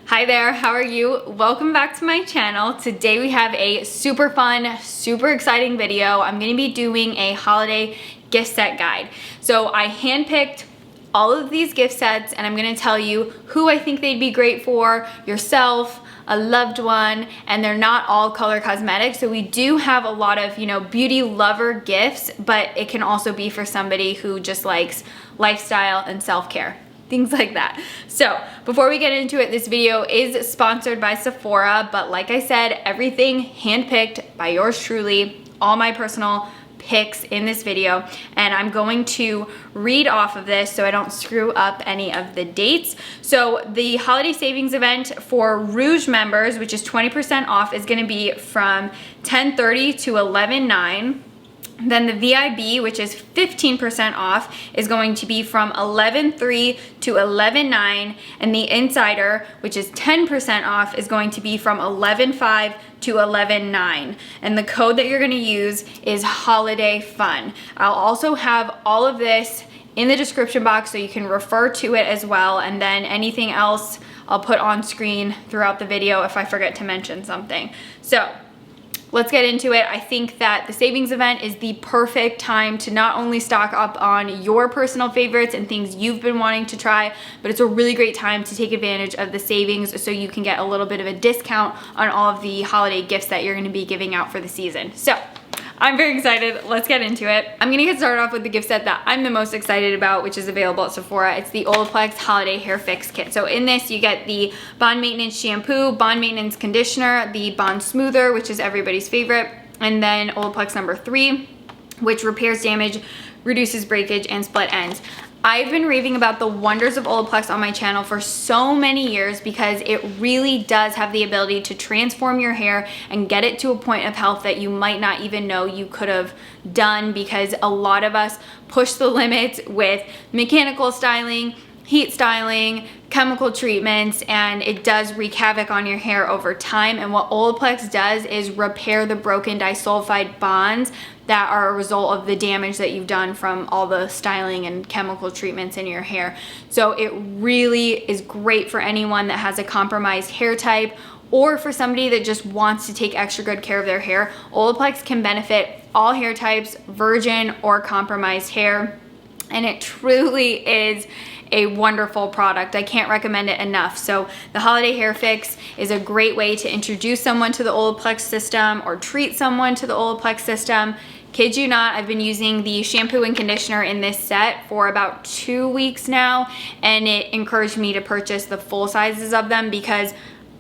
Hi there, how are you? Welcome back to my channel. Today we have a super fun, super exciting video. I'm gonna be doing a holiday gift set guide. So I handpicked all of these gift sets and I'm gonna tell you who I think they'd be great for, yourself, a loved one, and they're not all color cosmetics. So we do have a lot of, beauty lover gifts, but it can also be for somebody who just likes lifestyle and self-care. Things like that. So before we get into it, this video is sponsored by Sephora, but like I said, everything handpicked by yours truly, all my personal picks in this video, and I'm going to read off of this so I don't screw up any of the dates. So the holiday savings event for Rouge members, which is 20% off, is going to be from 10:30 to 11:09. Then the VIB, which is 15% off, is going to be from 11:03 to 11:09, and the Insider, which is 10% off, is going to be from 11:05 to 11:09. And the code that you're gonna use is HOLIDAYFUN. I'll also have all of this in the description box so you can refer to it as well, and then anything else I'll put on screen throughout the video if I forget to mention something. So let's get into it. I think that the savings event is the perfect time to not only stock up on your personal favorites and things you've been wanting to try, but it's a really great time to take advantage of the savings so you can get a little bit of a discount on all of the holiday gifts that you're gonna be giving out for the season. So I'm very excited. Let's get into it. I'm gonna get started off with the gift set that I'm the most excited about, which is available at Sephora. It's the Olaplex Holiday Hair Fix Kit. So in this, you get the Bond Maintenance Shampoo, Bond Maintenance Conditioner, the Bond Smoother, which is everybody's favorite, and then Olaplex number 3, which repairs damage, reduces breakage, and split ends. I've been raving about the wonders of Olaplex on my channel for so many years because it really does have the ability to transform your hair and get it to a point of health that you might not even know you could have done, because a lot of us push the limits with mechanical styling, heat styling, chemical treatments, and it does wreak havoc on your hair over time. And what Olaplex does is repair the broken disulfide bonds that are a result of the damage that you've done from all the styling and chemical treatments in your hair. So it really is great for anyone that has a compromised hair type, or for somebody that just wants to take extra good care of their hair. Olaplex can benefit all hair types, virgin or compromised hair, and it truly is a wonderful product. I can't recommend it enough. So the Holiday Hair Fix is a great way to introduce someone to the Olaplex system or treat someone to the Olaplex system. Kid you not, I've been using the shampoo and conditioner in this set for about 2 weeks now, and it encouraged me to purchase the full sizes of them because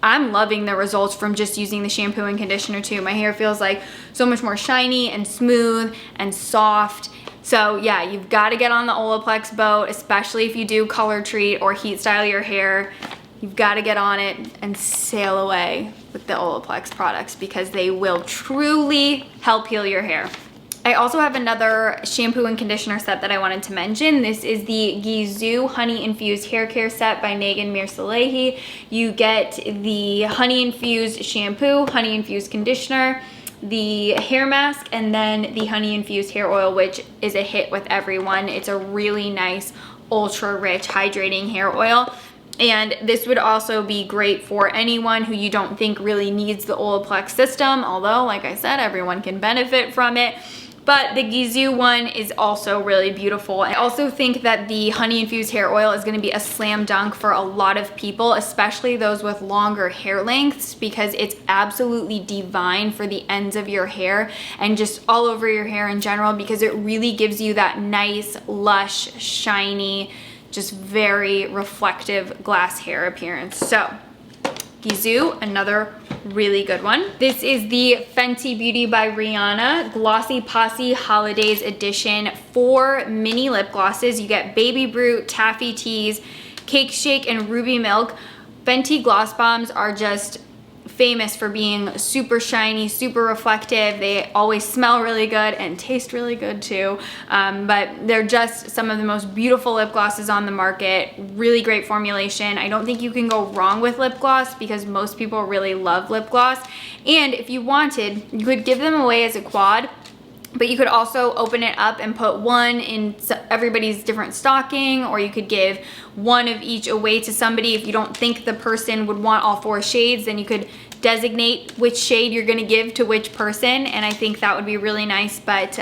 I'm loving the results from just using the shampoo and conditioner too. My hair feels like so much more shiny and smooth and soft. So yeah, you've got to get on the Olaplex boat, especially if you do color treat or heat style your hair. You've got to get on it and sail away with the Olaplex products because they will truly help heal your hair. I also have another shampoo and conditioner set that I wanted to mention. This is the Ghezu Honey Infused Hair Care Set by Megan Mir-Salehi. You get the honey infused shampoo, honey infused conditioner, the hair mask, and then the honey infused hair oil, which is a hit with everyone. It's a really nice, ultra rich, hydrating hair oil. And this would also be great for anyone who you don't think really needs the Olaplex system, although, like I said, everyone can benefit from it. But the Ghezu one is also really beautiful. I also think that the honey infused hair oil is gonna be a slam dunk for a lot of people, especially those with longer hair lengths, because it's absolutely divine for the ends of your hair and just all over your hair in general, because it really gives you that nice, lush, shiny, just very reflective glass hair appearance. So Ghezu, another really good one. This is the Fenty Beauty by Rihanna Glossy Posse Holidays Edition. 4 mini lip glosses. You get Baby Brute, Taffy Tease, Cake Shake, and Ruby Milk. Fenty gloss bombs are just famous for being super shiny, super reflective. They always smell really good and taste really good too. But they're just some of the most beautiful lip glosses on the market. Really great formulation. I don't think you can go wrong with lip gloss because most people really love lip gloss. And if you wanted, you could give them away as a quad But you could also open it up and put one in everybody's different stocking, or you could give one of each away to somebody. If you don't think the person would want all 4 shades, then you could designate which shade you're gonna give to which person, and I think that would be really nice. But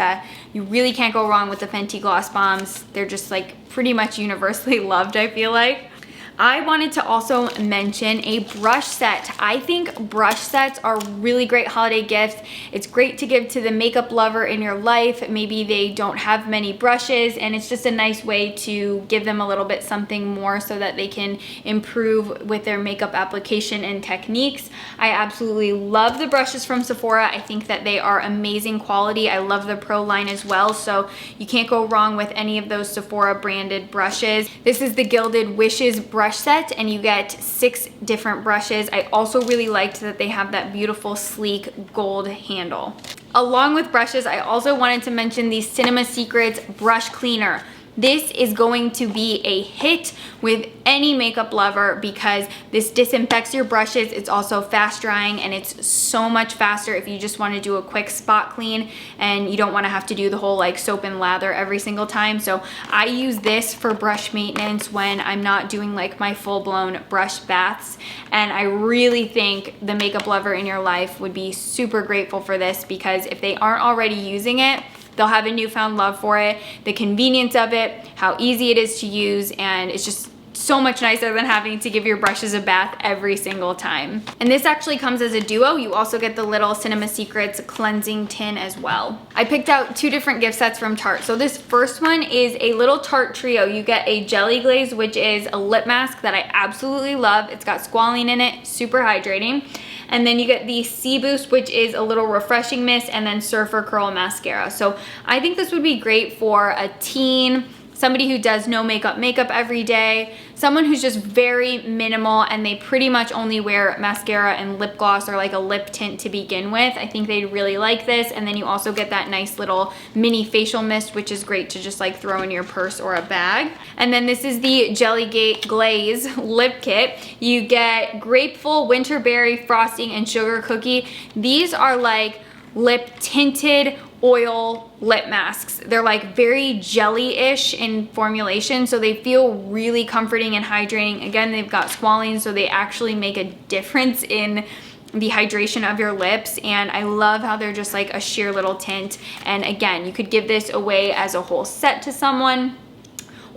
you really can't go wrong with the Fenty Gloss Bombs. They're just like pretty much universally loved, I feel like. I wanted to also mention a brush set. I think brush sets are really great holiday gifts. It's great to give to the makeup lover in your life. Maybe they don't have many brushes, and it's just a nice way to give them a little bit something more so that they can improve with their makeup application and techniques. I absolutely love the brushes from Sephora. I think that they are amazing quality. I love the Pro line as well, so you can't go wrong with any of those Sephora branded brushes. This is the Gilded Wishes brush set, and you get 6 different brushes. I also really liked that they have that beautiful sleek gold handle. Along with brushes, I also wanted to mention the Cinema Secrets brush cleaner. This is going to be a hit with any makeup lover because this disinfects your brushes. It's also fast drying, and it's so much faster if you just want to do a quick spot clean and you don't want to have to do the whole like soap and lather every single time. So I use this for brush maintenance when I'm not doing like my full-blown brush baths, and I really think the makeup lover in your life would be super grateful for this, because if they aren't already using it, they'll have a newfound love for it, the convenience of it, how easy it is to use, and it's just so much nicer than having to give your brushes a bath every single time. And this actually comes as a duo. You also get the little Cinema Secrets cleansing tin as well. I picked out 2 different gift sets from Tarte. So this first one is a little Tarte trio. You get a Jelly Glaze, which is a lip mask that I absolutely love. It's got squalene in it, super hydrating. And then you get the Sea Boost, which is a little refreshing mist, and then Surfer Curl Mascara. So I think this would be great for a teen, somebody who does no makeup every day, someone who's just very minimal and they pretty much only wear mascara and lip gloss or like a lip tint to begin with. I think they'd really like this. And then you also get that nice little mini facial mist, which is great to just like throw in your purse or a bag. And then this is the Jelly Glaze lip kit. You get Grapeful, Winterberry, Frosting, and Sugar Cookie. These are like lip tinted oil lip masks. They're like very jelly-ish in formulation, so they feel really comforting and hydrating. Again, they've got squalene, so they actually make a difference in the hydration of your lips, and I love how they're just like a sheer little tint. And again, you could give this away as a whole set to someone,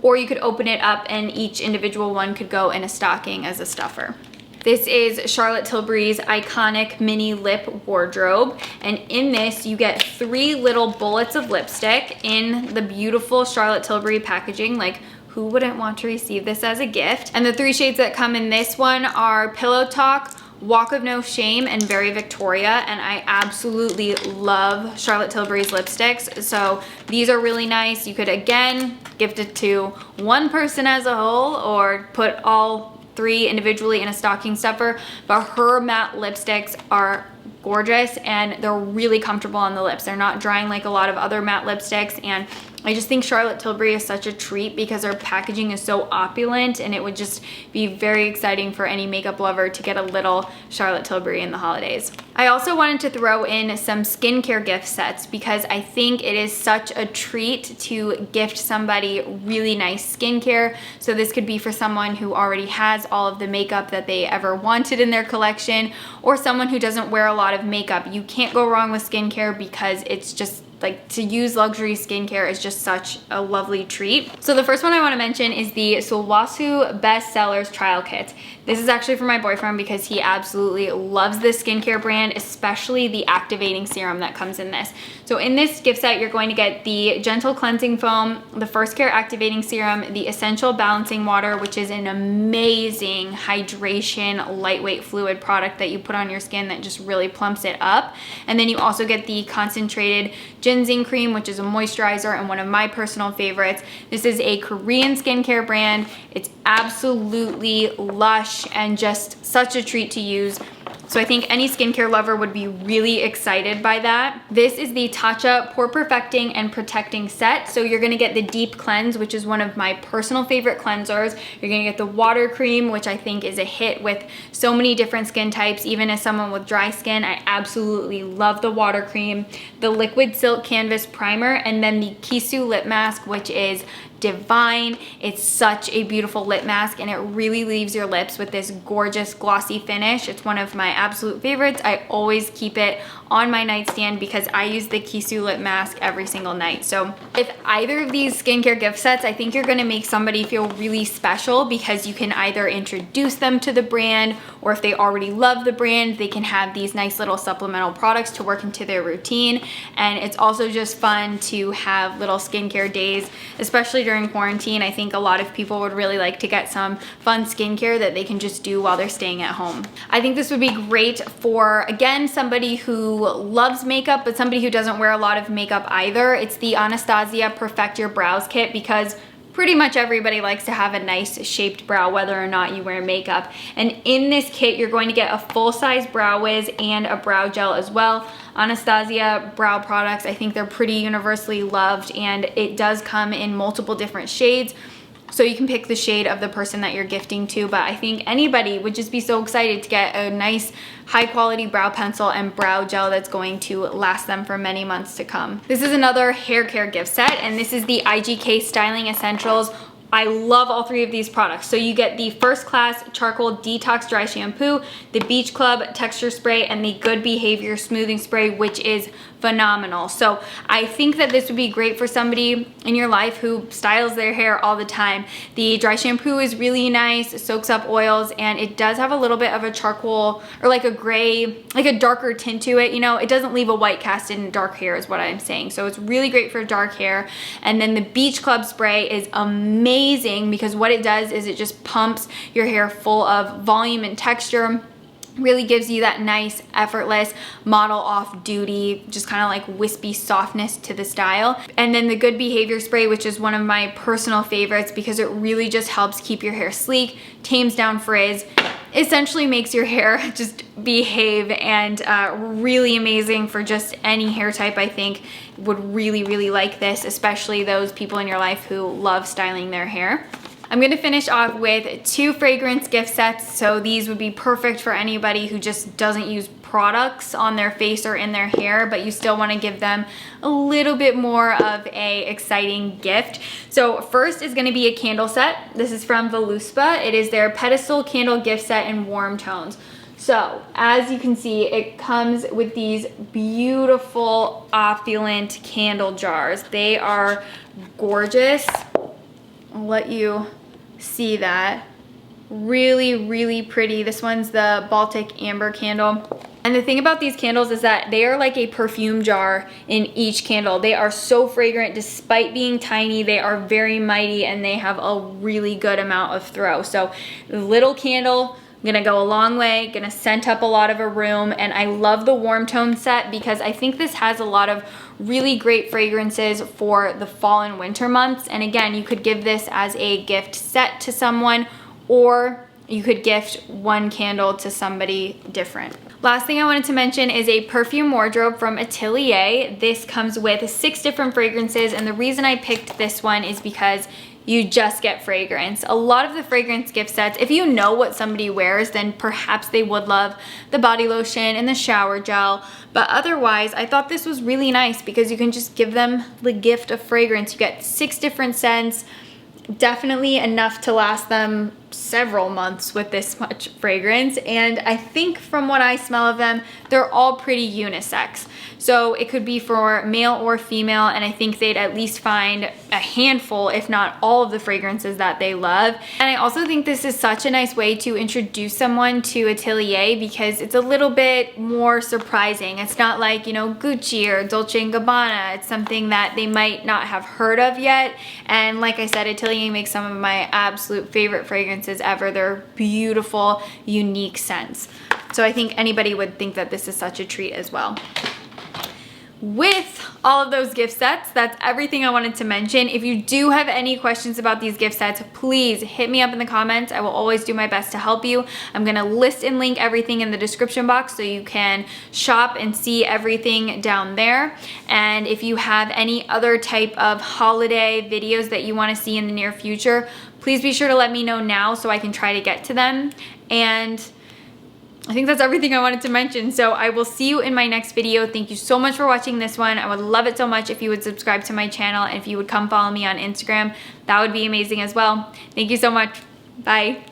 or you could open it up and each individual one could go in a stocking as a stuffer. This is Charlotte Tilbury's iconic mini lip wardrobe, and in this you get 3 little bullets of lipstick in the beautiful Charlotte Tilbury packaging. Like, who wouldn't want to receive this as a gift? And the 3 shades that come in this one are Pillow Talk, Walk of No Shame, and Very Victoria. And I absolutely love Charlotte Tilbury's lipsticks, so these are really nice. You could again gift it to one person as a whole, or put all 3 individually in a stocking stuffer. But her matte lipsticks are gorgeous and they're really comfortable on the lips. They're not drying like a lot of other matte lipsticks, and I just think Charlotte Tilbury is such a treat because her packaging is so opulent, and it would just be very exciting for any makeup lover to get a little Charlotte Tilbury in the holidays. I also wanted to throw in some skincare gift sets because I think it is such a treat to gift somebody really nice skincare. So this could be for someone who already has all of the makeup that they ever wanted in their collection, or someone who doesn't wear a lot of makeup. You can't go wrong with skincare because it's just like, to use luxury skincare is just such a lovely treat. So the first one I want to mention is the Suwasu Best Sellers Trial Kit. This is actually for my boyfriend because he absolutely loves this skincare brand, especially the activating serum that comes in this. So in this gift set, you're going to get the Gentle Cleansing Foam, the First Care Activating Serum, the Essential Balancing Water, which is an amazing hydration, lightweight fluid product that you put on your skin that just really plumps it up. And then you also get the Concentrated Ginseng Cream, which is a moisturizer and one of my personal favorites. This is a Korean skincare brand. It's absolutely lush and just such a treat to use. So I think any skincare lover would be really excited by that. This is the Tatcha Pore Perfecting and Protecting Set. So you're gonna get the Deep Cleanse, which is one of my personal favorite cleansers. You're gonna get the Water Cream, which I think is a hit with so many different skin types. Even as someone with dry skin, I absolutely love the Water Cream. The Liquid Silk Canvas Primer, and then the Gisou Lip Mask, which is divine. It's such a beautiful lip mask and it really leaves your lips with this gorgeous glossy finish. It's one of my absolute favorites. I always keep it on my nightstand because I use the Gisou lip mask every single night. So if either of these skincare gift sets, I think you're gonna make somebody feel really special because you can either introduce them to the brand, or if they already love the brand, they can have these nice little supplemental products to work into their routine. And it's also just fun to have little skincare days, especially during quarantine. I think a lot of people would really like to get some fun skincare that they can just do while they're staying at home. I think this would be great for, again, somebody who loves makeup, but somebody who doesn't wear a lot of makeup either. It's the Anastasia Perfect Your Brows Kit, because pretty much everybody likes to have a nice shaped brow, whether or not you wear makeup. And in this kit, you're going to get a full-size brow wiz and a brow gel as well. Anastasia Brow products, I think they're pretty universally loved, and it does come in multiple different shades. So you can pick the shade of the person that you're gifting to, but I think anybody would just be so excited to get a nice high quality brow pencil and brow gel that's going to last them for many months to come. This is another hair care gift set, and this is the IGK Styling Essentials. I love all three of these products. So you get the First Class Charcoal Detox Dry Shampoo, the Beach Club Texture Spray, and the Good Behavior Smoothing Spray, which is phenomenal. So I think that this would be great for somebody in your life who styles their hair all the time. The dry shampoo is really nice, it soaks up oils, and it does have a little bit of a charcoal or like a gray, like a darker tint to it. You know, it doesn't leave a white cast in dark hair is what I'm saying. So it's really great for dark hair. And then the Beach Club Spray is amazing because what it does is it just pumps your hair full of volume and texture. Really gives you that nice, effortless, model off duty, just kind of like wispy softness to the style. And then the Good Behavior Spray, which is one of my personal favorites because it really just helps keep your hair sleek, tames down frizz, essentially makes your hair just behave, and really amazing for just any hair type. I think would really like this, especially those people in your life who love styling their hair. I'm gonna finish off with 2 fragrance gift sets. So these would be perfect for anybody who just doesn't use products on their face or in their hair, but you still wanna give them a little bit more of a exciting gift. So first is gonna be a candle set. This is from Volupsa. It is their Pedestal Candle Gift Set in warm tones. So as you can see, it comes with these beautiful opulent candle jars. They are gorgeous. I'll let you see that. Really pretty. This one's the Baltic Amber candle. And the thing about these candles is that they are like a perfume jar in each candle. They are so fragrant despite being tiny. They are very mighty and they have a really good amount of throw. So little candle, gonna go a long way, gonna scent up a lot of a room. And I love the warm tone set because I think this has a lot of really great fragrances for the fall and winter months. And again, you could give this as a gift set to someone, or you could gift one candle to somebody different. Last thing I wanted to mention is a perfume wardrobe from Atelier. This comes with 6 different fragrances, and the reason I picked this one is because you just get fragrance. A lot of the fragrance gift sets, if you know what somebody wears, then perhaps they would love the body lotion and the shower gel. But otherwise, I thought this was really nice because you can just give them the gift of fragrance. You get 6 different scents, definitely enough to last them several months with this much fragrance. And I think from what I smell of them, they're all pretty unisex. So it could be for male or female, and I think they'd at least find a handful, if not all of the fragrances that they love. And I also think this is such a nice way to introduce someone to Atelier because it's a little bit more surprising. It's not like, you know, Gucci or Dolce & Gabbana. It's something that they might not have heard of yet. And like I said, Atelier makes some of my absolute favorite fragrances ever. They're beautiful, unique scents. So I think anybody would think that this is such a treat as well. with all of those gift sets, that's everything I wanted to mention. If you do have any questions about these gift sets, please hit me up in the comments. I will always do my best to help you. I'm gonna list and link everything in the description box so you can shop and see everything down there. And if you have any other type of holiday videos that you wanna see in the near future, please be sure to let me know now so I can try to get to them. And I think that's everything I wanted to mention. So I will see you in my next video. Thank you so much for watching this one. I would love it so much if you would subscribe to my channel and if you would come follow me on Instagram. That would be amazing as well. Thank you so much. Bye.